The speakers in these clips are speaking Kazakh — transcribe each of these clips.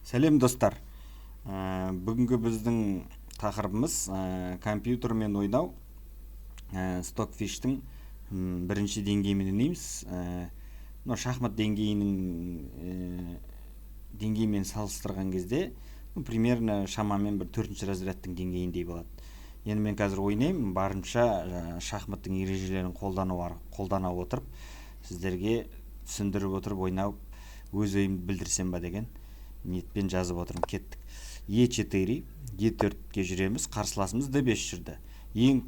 Сәлем достар. Бүгінгі біздің тақырыбымыз компьютермен ойнау. Stockfish-тің бірінші деңгейімен ойнаймыз. Шахмат деңгейімен салыстырған кезде примерно шамамен бір 4-ші разрядтың деңгейіндей болады. Енді мен қазір ойнаймын, барынша шахматтың ережелерін қолдана отырып, сіздерге түсіндіріп отырып ойнап, өз ойымды білдірсем ба деген ниетпен жазып отырмын. Кеттік. E4, E4-ке жүреміз, қарсыласымыз D5 жүрді. Ең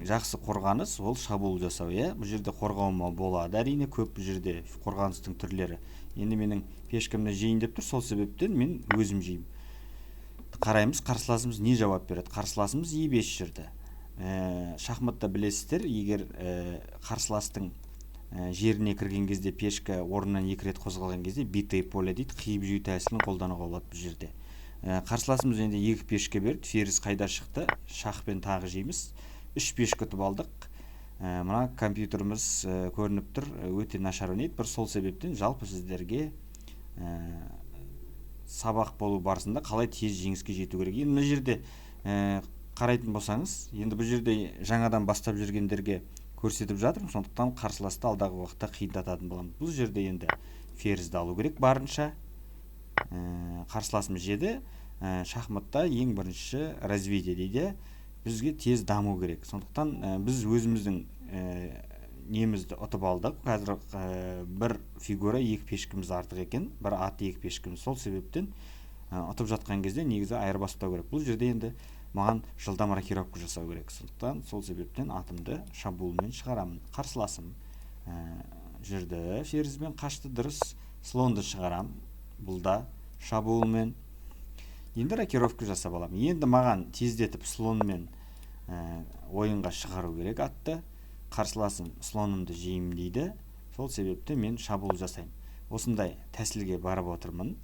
жақсы қорғаныс ол шабуыл жасау, бұл жерде қорғауыма болады. Әрине көп жерде қорғаныстың түрлері. Енді менің пешкамды жейін деп тұр, сол себептен мен өзім жеймін. Қараймыз, қарсыласымыз не жауап береді? Қарсыласымыз E5 жүрді. Шахматта білесіздер, егер қарсыластың жеріне кірген кезде пешка орнынан 2 рет қозғалған кезде битый поле дейді, қиып жеу тәсілін қолдануға болады бұл жерде. Қарсыласымыз енді 2 пешке берді, ферзь қайда шықты, шахпен тағы жейміз. 3 пешке ұтып алдық. Мына компьютеріміз көрініп тұр, өте нашар ойнайды. Бір сол себептен жалпы сіздерге сабақ болу барысында қалай тез жеңіске жету керек. Енді мына жерде қарайтын болсаңыз, енді бұл жерде жаңадан бастап жүргендерге көрсетіп жатырмын, сондықтан қарсыласты алдағы уақытта қиындататын боламын. Бұл жерде енді ферзьді алу керек барынша. Қарсыласымыз жеді. Шахматта ең бірінші развитие дейді, бізге тез даму керек. Сондықтан біз өзіміздің немізді ұтып алдық. Қазір бір фигура 2 пешкіміз артық екен, бір ат 2 пешкіміз. Сол себептен ұтып жатқан кезде негізі айырбастау керек. Бұл жерде енді маған жылдам рокировка жасау керек. Сондықтан сол себептен атымды шабуылмен шығарамын. Қарсыласым жүрді, ферзьмен қашты, дұрыс. Слонды шығарам. Бұл да шабуылмен. Енді рокировка жасап аламын. Енді маған тездетіп слонмен ойынға шығару керек атты. Қарсыласым слонымды жеймін дейді. Сол себепті мен шабуыл жасаймын. Осындай тәсілге барып отырмын.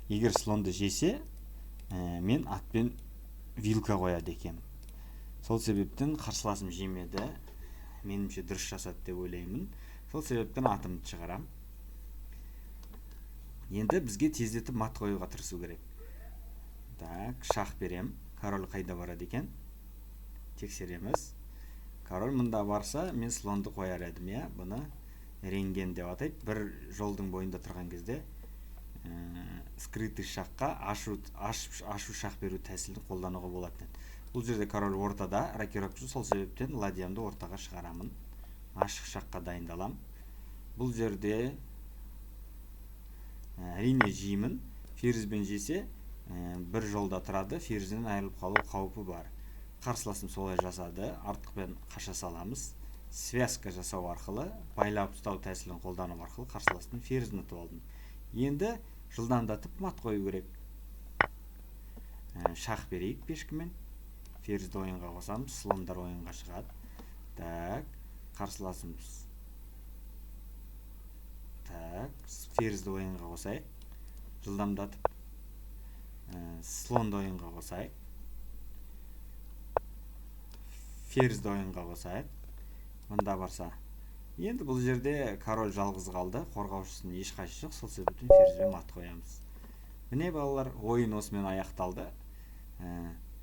Егер слонды жесе, мен атпен вилка қояды екем. Сол себептен қарсыласым жемеді. Менімше дұрыс жасады деп ойлаймын. Сол себептен атымды шығарам. Енді бізге тездетіп мат қоюға тырысу керек. Так, шах берем. Король қайда барады екен? Тексереміз. Король мұнда барса, мен слонды қояр едім, бұны рентген деп атайды. Бір жолдың бойында тұрған кезде скрытый шаққа ашу шақ беру тәсілін қолдануға болады. Бұл жерде король ортада, рокировка, сол себептен ладьямды ортаға шығарамын. Ашық шаққа дайындалам. Бұл жерде әрине жеймін. Ферзьбен жесе, бір жолда тұрады, ферзьден айырылып қалу қаупі бар. Қарсыласым солай жасады, артықпен қаша саламыз. Связка жасау арқылы, байлап ұстау тәсілін қолдану арқылы қарсыластың ферзьін ұтып алдым. Енді жылдамдатып мат қою керек. Шах берейік пешкімен. Ферзьді ойынға қосамыз, слондар ойынға шығады. Так, қарсыласымыз. Так, ферзьді ойынға қосайық. Жылдамдатып. Слонды ойынға қосайық. Ферзьді ойынға қосайық. Мұнда барса. Енді бұл жерде король жалғыз қалды. Қорғаушысының ешқайсысы жоқ. Сол себептен ферзьбен мат қоямыз. Міне балалар, ойын осымен аяқталды.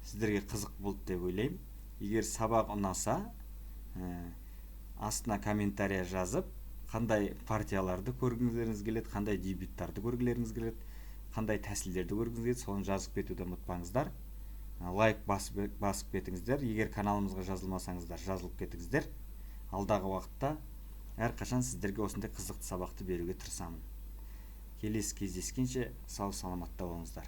Сіздерге қызық болды деп ойлаймын. Егер сабақ ұнаса, астына комментария жазып, қандай партияларды көргіңіздеріңіз келеді, қандай дебюттарды көргілеріңіз келеді, қандай тәсілдерді көргіңіз келеді, соны жазып кетуді ұмытпаңыздар. Лайк басып кетіңіздер. Егер каналымызға жазылмасаңыздар, жазылып кетіңіздер. Алдағы уақытта әрқашан сіздерге осындай қызықты сабақты беруге тырысамын. Келесі кездескенше сау саламатта болыңыздар.